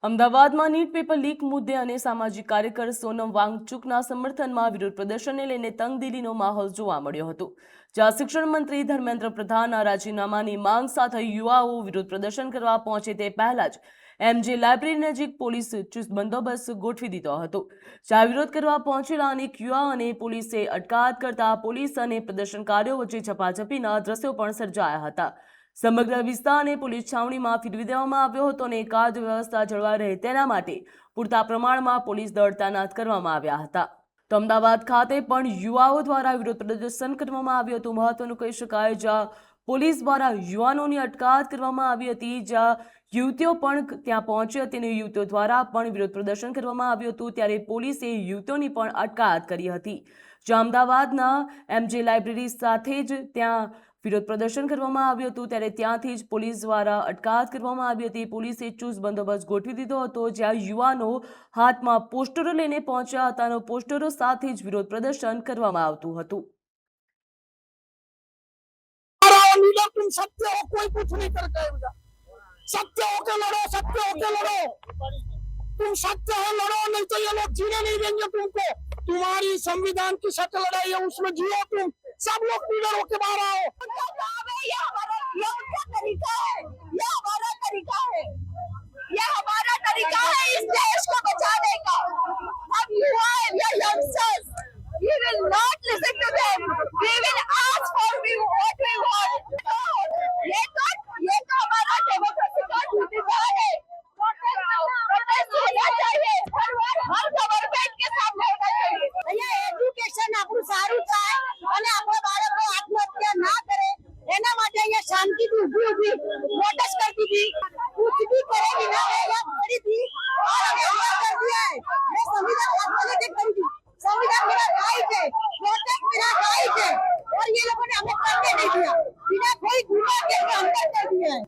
અમદાવાદમાં NEET paper leak મુદ્દે અને સામાજિક કાર્યકર સોનમ વાંગચુકના સમર્થનમાં વિરોધ પ્રદર્શનને લઈને તંગદિલીનો માહોલ જોવા મળ્યો હતો, જ્યાં શિક્ષણ મંત્રી ધર્મેન્દ્ર પ્રધાનના રાજીનામાની માંગ સાથે યુવાઓ વિરોધ પ્રદર્શન કરવા પહોંચે તે પહેલા જ એમજે લાઇબ્રેરી નજીક પોલીસ ચુસ્ત બંદોબસ્ત ગોઠવી દીધો હતો, જ્યાં વિરોધ કરવા પહોંચેલા અનેક યુવાઓને પોલીસે અટકાયત કરતા પોલીસ અને પ્રદર્શનકારીઓ વચ્ચે ઝપાઝપીના દ્રશ્યો પણ સર્જાયા હતા। સમગ્ર વિસ્તારને પોલીસ છાવણીમાં ફેરવી દેવામાં આવ્યો હતો અને કાયદો વ્યવસ્થા જળવાઈ રહે તેના માટે પૂરતા પ્રમાણમાં પોલીસ દળ તૈનાત કરવામાં આવ્યા હતા। તો અમદાવાદ ખાતે પણ યુવાઓ દ્વારા વિરોધ પ્રદર્શન કરવામાં આવ્યું હતું। મહત્વનું કહી શકાય, જ્યાં પોલીસ દ્વારા યુવાનોની અટકાયત કરવામાં આવી હતી, જ્યાં યુવતીઓ પણ ત્યાં પહોંચી હતી અને યુવતીઓ દ્વારા પણ વિરોધ પ્રદર્શન કરવામાં આવ્યું હતું, ત્યારે પોલીસે યુવતીઓની પણ અટકાયત કરી હતી। જ્યાં અમદાવાદના એમજે લાઇબ્રેરી સાથે જ ત્યાં વિરોધ પ્રદર્શન કરવામાં આવ્યું હતું, ત્યારે ત્યાંથી જ પોલીસ દ્વારા અટકાયત કરવામાં આવી હતી। પોલીસે ચુસ્ત બંદોબસ્ત ગોઠવી દીધો હતો, જ્યાં યુવાનો હાથમાં પોસ્ટરો લઈને પહોંચ્યા હતા અને પોસ્ટરો સાથે જ વિરોધ પ્રદર્શન કરવામાં આવતું હતું। तुम सत्य हो, कोई कुछ नहीं कर पाएगा। सत्य हो के लड़ो, सत्य हो के लड़ो। तुम सत्य हो, लड़ो, नहीं तो ये लोग जीने नहीं देंगे तुमको। तुम्हारी संविधान की सत्य लड़ाई है, उसमें जियो तुम। सब लोग लीडर होके बाहर आओ। ये हमारा तरीका है, ये हमारा तरीका है, ये